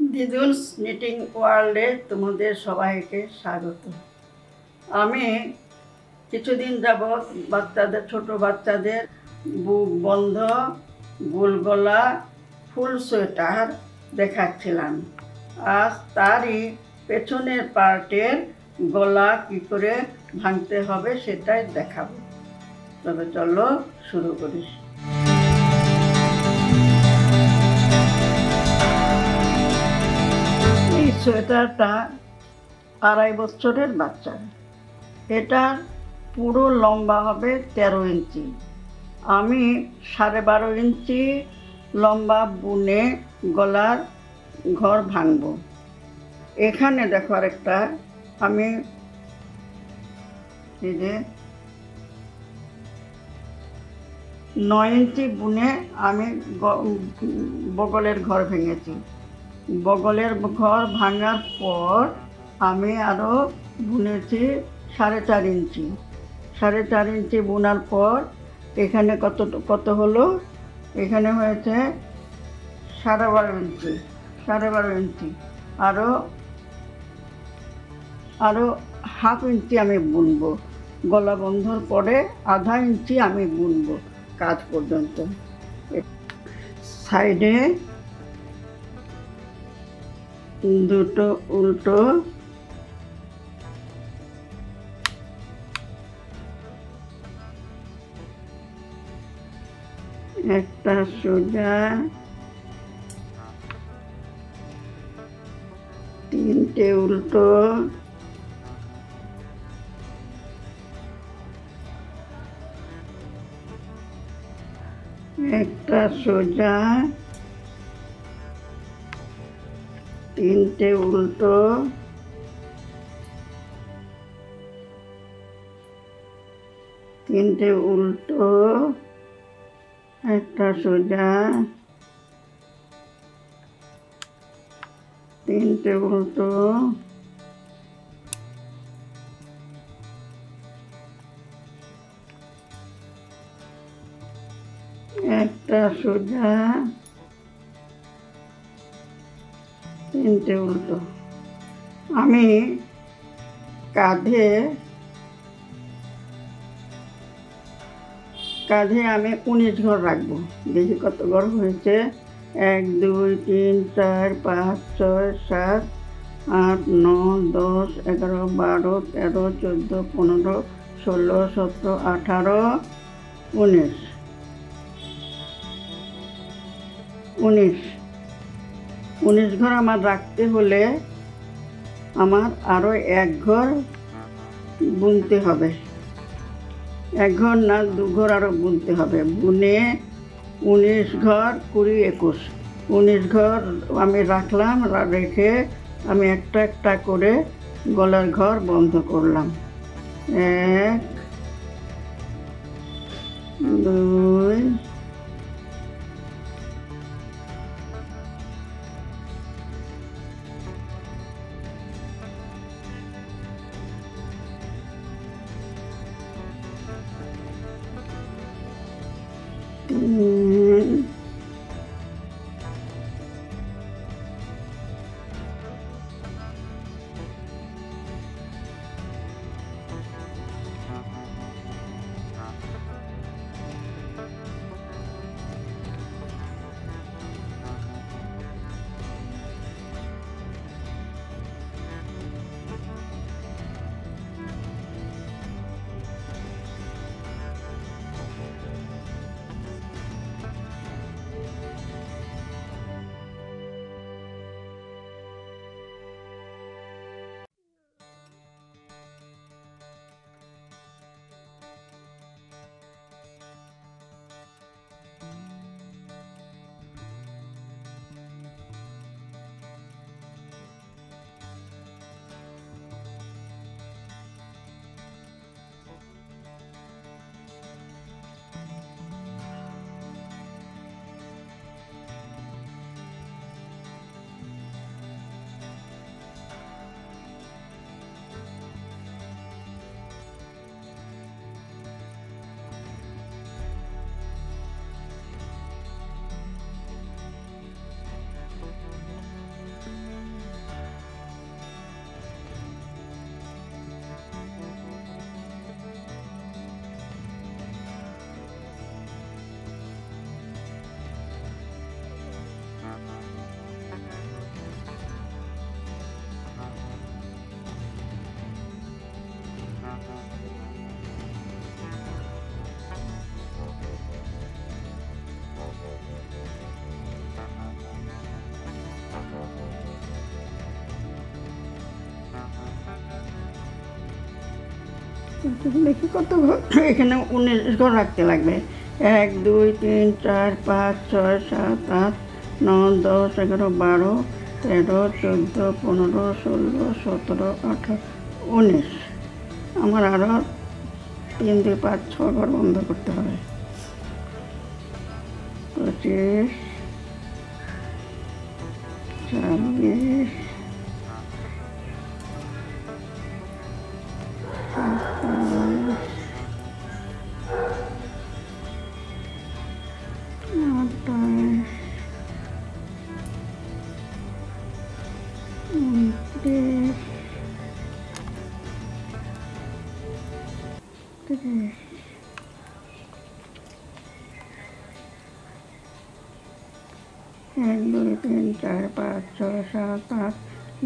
দিদুনস knitting ওয়ার্ল্ডে তোমাদের সবাইকে স্বাগত। আমি কিছুদিন যাবৎ ছোট বাচ্চাদের বুক বন্ধ, গোলগলা, ফুল সোয়েটার দেখাচ্ছিলাম। আজ তারই পেছনের পার্টের গলা কী করে ভাঙতে হবে সেটাই দেখাবো। তবে চলো শুরু করি। এই সোয়েটারটা 2.5 বছরের বাচ্চার। এটার পুরো লম্বা হবে 13 ইঞ্চি। আমি 12.5 ইঞ্চি লম্বা বুনে গলার ঘর ভাঙবো। এখানে দেখো আরেকটা, আমি এই যে 9 ইঞ্চি বুনে আমি বগলের ঘর ভেঙেছি। বগলের ঘর ভাঙার পর আমি আরও বুনেছি 4.5 ইঞ্চি। 4.5 ইঞ্চি বোনার পর এখানে কত হলো? এখানে হয়েছে 12.5 ইঞ্চি। 12.5 ইঞ্চি আরও 1/2 ইঞ্চি আমি বুনবো। গলা বন্ধর পরে 1/2 ইঞ্চি আমি বুনবো কাজ পর্যন্ত। সাইডে দুটো উল্টো, একটা সোজা, 3টে উল্টো, একটা সোজা, 3টে উল্টো, একটা সোজা, 3টে উল্টো, একটা সোজা, 3টে উল্টো। আমি কাঁধে আমি 19 ঘর রাখবো। দেখি কত ঘর হয়েছে। 1 2 3 4 5 6 7 8 9 10 11 12 13 14 15 16 17 18 19 ঘর আমার রাখতে হলে আমার আরও 1 ঘর বুনতে হবে। 1 ঘর না 2 ঘর আরও বুনতে হবে। বুনে 19 ঘর 20 21 19 ঘর আমি রাখলাম। রেখে আমি একটা করে গলার ঘর বন্ধ করলাম। 1 2 3 4 দেখি কত ঘর, এখানে 19 ঘর রাখতে লাগবে। 1 2 3 4 5 6 7 8 9 10 11 12 13 14 15 16 17 18 19। আমার আরও 3 2 5 6 ঘর বন্ধ করতে হবে। 25 26 1 2 3 4 5 6 7 8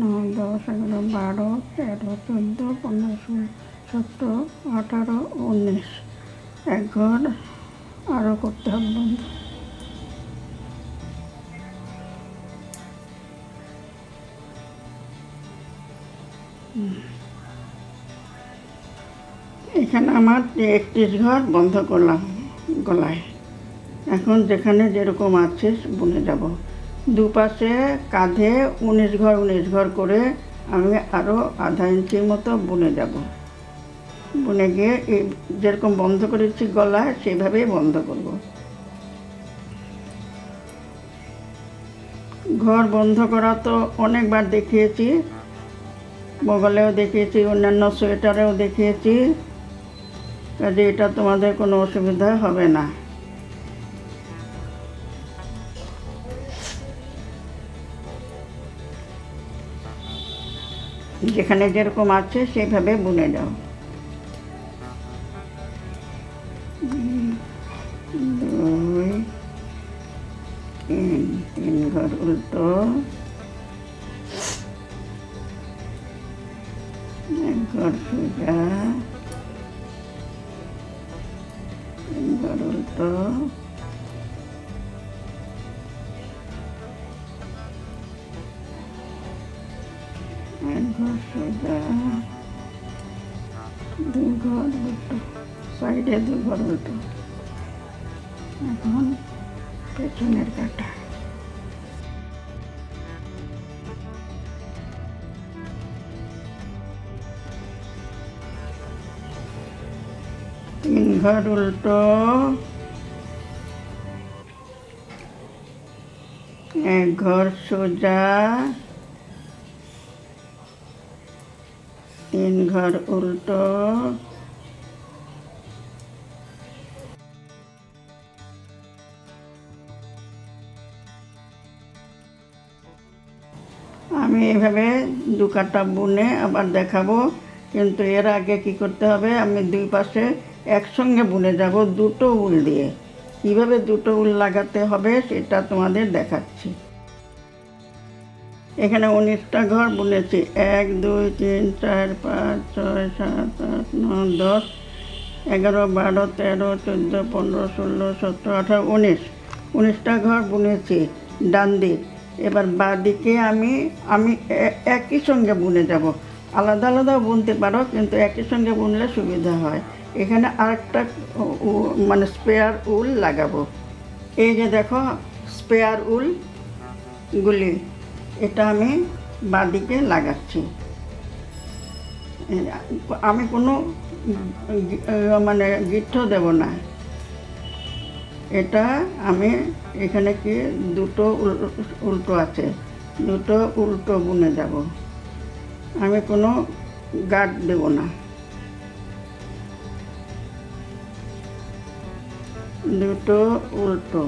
9 10 11 12 13 14 15 16 17 18 19। 1 ঘর আরও করতে হবে বন্ধ। এখানে আমার 31 ঘর বন্ধ করলাম গলায়। এখন যেখানে যেরকম আছে বুনে যাব। দুপাশে কাঁধে 19 ঘর করে আমি আরও আধা ইঞ্চির মতো বুনে যাব। বুনে গিয়ে যেরকম বন্ধ করেছি গলায় সেভাবেই বন্ধ করব। ঘর বন্ধ করা তো অনেকবার দেখিয়েছি, বগলেও দেখিয়েছি, অন্যান্য সোয়েটারেও দেখিয়েছি, কাজে এটা তোমাদের কোনো অসুবিধা হবে না। যেখানে যেরকম আছে সেইভাবে বুনে যাও। 2 3 ঘর উল্টো, 1 ঘর সোজা, 3 ঘর উল্টো, 1 ঘর সোজা, 2 ঘর উল্টো, সাইডে 2 ঘর উল্টো। এখন পেছনের কাটা। 3 ঘর উল্টো, 1 ঘর সোজা, 3 ঘর উল্টো, আমি এভাবে 2 কাটা বুনে আবার দেখাবো, কিন্তু এর আগে কি করতে হবে, আমি 2 পাশে একসঙ্গে বুনে যাব দুটো উল দিয়ে। কীভাবে দুটো উল লাগাতে হবে সেটা তোমাদের দেখাচ্ছি। এখানে 19টা ঘর বুনেছি। 1 2 3 4 5 6 7 8 9 10 11 12 13 14 15 16 17 18 19। 19টা ঘর বুনেছি ডান দিক। এবার বাঁ দিকে আমি একই সঙ্গে বুনে যাব। আলাদা আলাদাও বুনতে পারো, কিন্তু একই সঙ্গে বুনলে সুবিধা হয়। এখানে আরেকটা মানে স্পেয়ার উল লাগাবো। এই যে দেখো স্পেয়ার উলগুলি, এটা আমি বাঁ দিকে লাগাচ্ছি। আমি কোনো মানে গিট্ট দেব না। এটা আমি এখানে কি দুটো উল্টো আছে, দুটো উল্টো বুনে যাব। আমি কোনো গাঁট দেব না। দুটো উল্টো।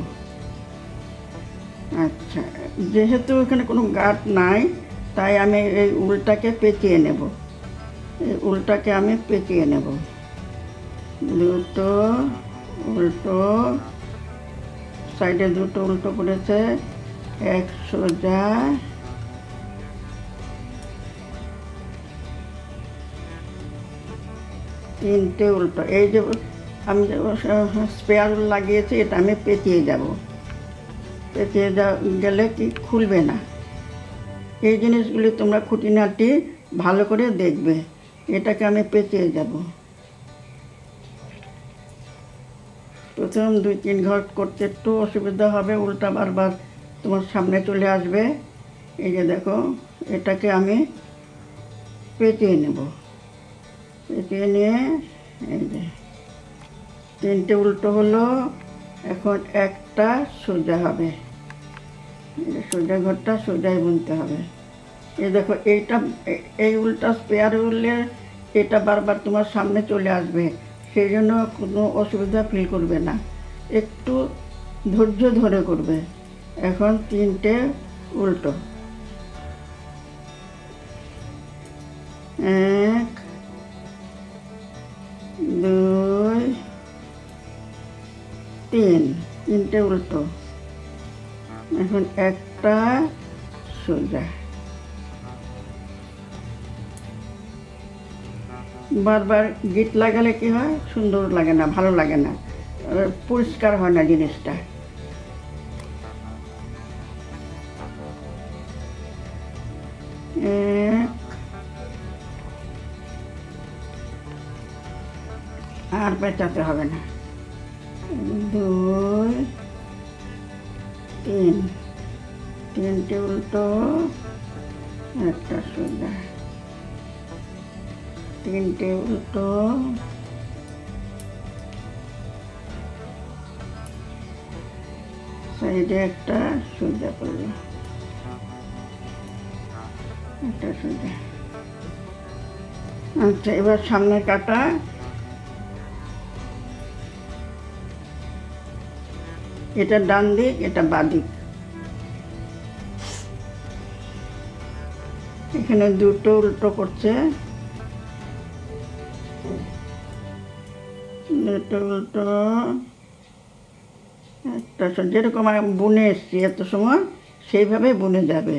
আচ্ছা, যেহেতু এখানে কোনো গাঁট নাই তাই আমি এই উলটাকে পেঁচিয়ে নেব। এই উলটাকে আমি পেঁচিয়ে নেব। দুটো উল্টো, সাইডে দুটো উল্টো করেছে, 1 সোজা, 3টে উল্টো। এই যে আমি স্পেয়ার উল লাগিয়েছি, এটা আমি পেঁচিয়ে যাব। পেঁচিয়ে গেলে কি খুলবে না। এই জিনিসগুলি তোমরা খুঁটিনাটি ভালো করে দেখবে। এটাকে আমি পেঁচিয়ে যাব। প্রথম 2-3 ঘর করতে একটু অসুবিধা হবে, উল্টা বারবার তোমার সামনে চলে আসবে। এই যে দেখো, এটাকে আমি পেঁচিয়ে নেব। পেঁচিয়ে নিয়ে এই যে 3টে উল্টো হলো। এখন একটা সোজা হবে, সোজা ঘরটা সোজাই বুনতে হবে। এই দেখো, এই উল্টা স্পেয়ার উঠলে এটা বারবার তোমার সামনে চলে আসবে, সেই জন্য কোনো অসুবিধা ফিল করবে না, একটু ধৈর্য ধরে করবে। এখন 3টে উল্টো, 1 2 3, 3টে উল্টো। এখন একটা সোজা। বারবার গিট লাগালে কি হয়, সুন্দর লাগে না, ভালো লাগে না, পরিষ্কার হয় না জিনিসটা। আর পেঁচাতে হবে না। 2 3, 3টে উল্টো, একটা সোজা, 3টে উল্টো, সাইডে একটা সোজা করলো, একটা সোজা। আচ্ছা, এবার সামনের কাটা। এটা ডান দিক, এটা বাঁ দিক। এখানে 2টো উল্টো করছে, 2টো উল্টো, একটা যেরকম আমি বুনে এসছি এত সময়, সেইভাবে বুনে যাবে।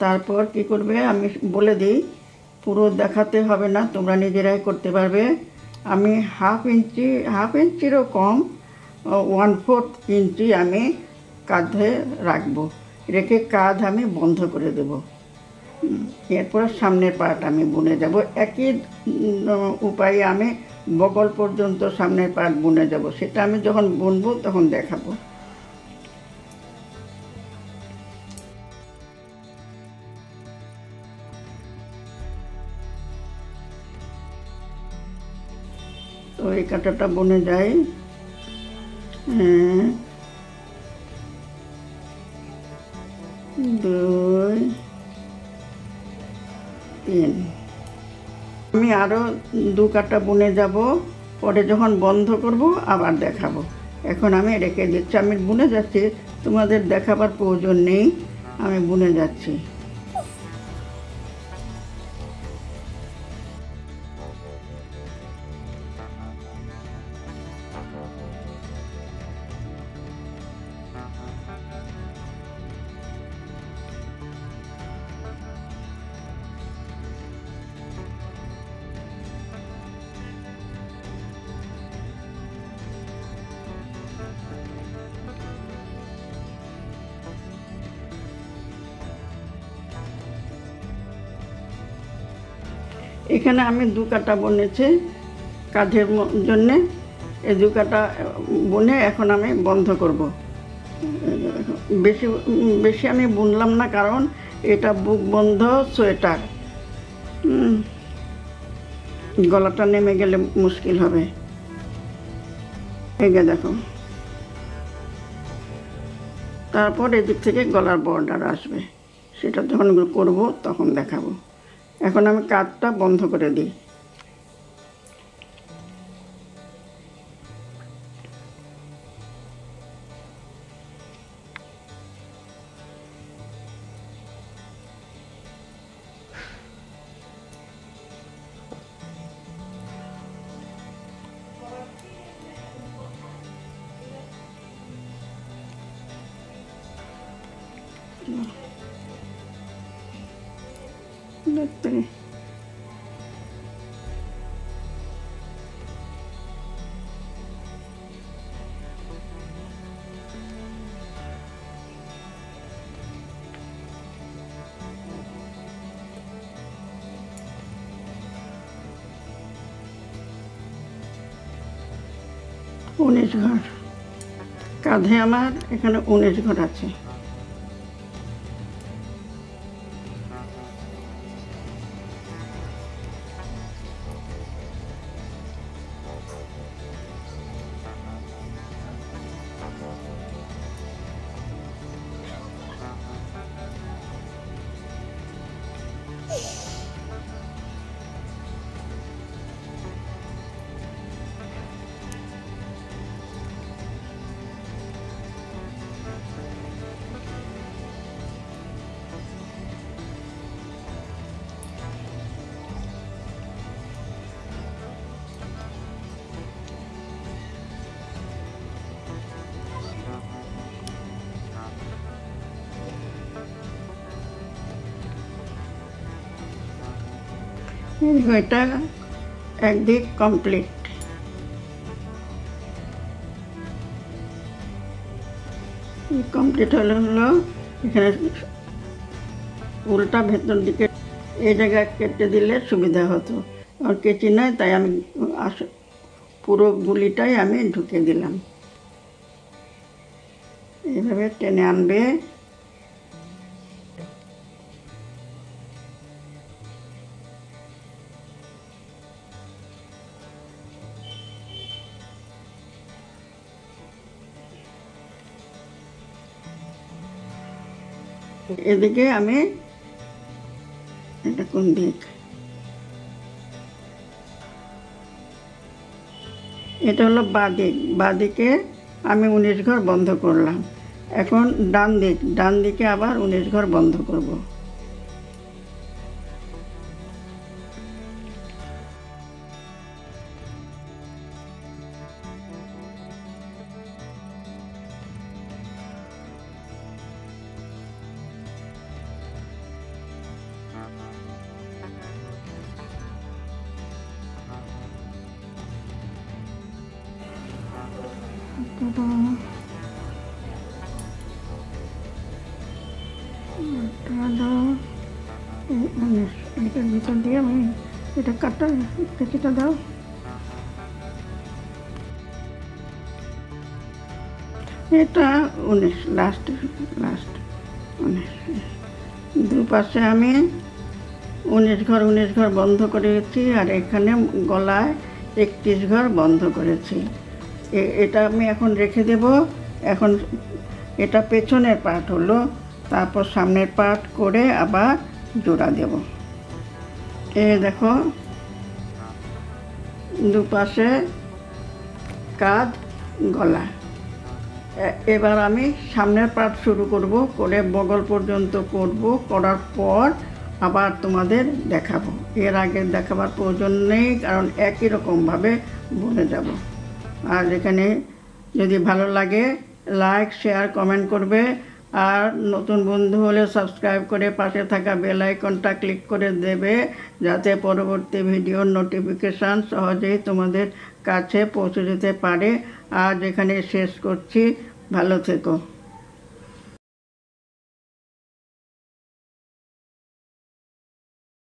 তারপর কি করবে আমি বলে দিই, পুরো দেখাতে হবে না, তোমরা নিজেরাই করতে পারবে। আমি হাফ ইঞ্চিরও কম, 1/4 ইঞ্চি আমি কাঁধে রাখবো, রেখে কাঁধ আমি বন্ধ করে দেব। এরপর সামনের পার্ট আমি বুনে যাব। একই উপায়ে আমি বগল পর্যন্ত সামনের পার্ট বুনে যাব, সেটা আমি যখন বুনবো তখন দেখাবো। তো এই কাঁটাটা বুনে যাই। 1 2 3। আমি আরও 2 কাটা বুনে যাব, পরে যখন বন্ধ করব আবার দেখাবো। এখন আমি রেখে দিচ্ছি, আমি বুনে যাচ্ছি, তোমাদের দেখাবার প্রয়োজন নেই, আমি বুনে যাচ্ছি। এখানে আমি 2 কাটা বুনেছি কাঁধের জন্যে। এই 2 কাটা বুনে এখন আমি বন্ধ করব। বেশি বেশি আমি বুনলাম না, কারণ এটা বুক বন্ধ সোয়েটার, গলাটা নেমে গেলে মুশকিল হবে। এই যে দেখো, তারপর এদিক থেকে গলার বর্ডার আসবে, সেটা যখন করব তখন দেখাবো। এখন আমি কাঁধটা বন্ধ করে দিই। দেখতে 19 ঘর। কাঁধে আমার এখানে 19 ঘর আছে। এটা একদিক কমপ্লিট। কমপ্লিট হলো এখানে উল্টা ভেতর দিকে এই জায়গায় কেটে দিলে সুবিধা হতো, আর কেচি নয়, তাই আমি পুরো গুলিটাই আমি ঢুকে দিলাম। এইভাবে টেনে আনবে। এদিকে আমি এটা কোন দিক, এটা হলো বাঁ দিকে আমি 19 ঘর বন্ধ করলাম। এখন ডান দিকে আবার 19 ঘর বন্ধ করব। এটার ভিতর দিয়ে আমি এটা কাটা কেচিটা দাও। এটা 19 লাস্ট 19 দুপাশে আমি 19 ঘর বন্ধ করেছি, আর এখানে গলায় 31 ঘর বন্ধ করেছি। এটা আমি এখন রেখে দেব। এখন এটা পেছনের পার্ট হলো, তারপর সামনের পার্ট করে আবার জোড়া দেব। দেখো দুপাশে কাঁধ গলা। এবার আমি সামনের পার্ট শুরু করব, করে বগল পর্যন্ত করব, করার পর আবার তোমাদের দেখাবো। এর আগে দেখাবার প্রয়োজন নেই, কারণ একই রকমভাবে বনে যাব। আর এখানে যদি ভালো লাগে লাইক, শেয়ার, কমেন্ট করবে। আর নতুন বন্ধু হলে সাবস্ক্রাইব করে পাশে থাকা বেল আইকনটা ক্লিক করে দেবে, যাতে পরবর্তী ভিডিওর নোটিফিকেশান সহজেই তোমাদের কাছে পৌঁছে যেতে পারে। আজ এখানে শেষ করছি, ভালো থেকো।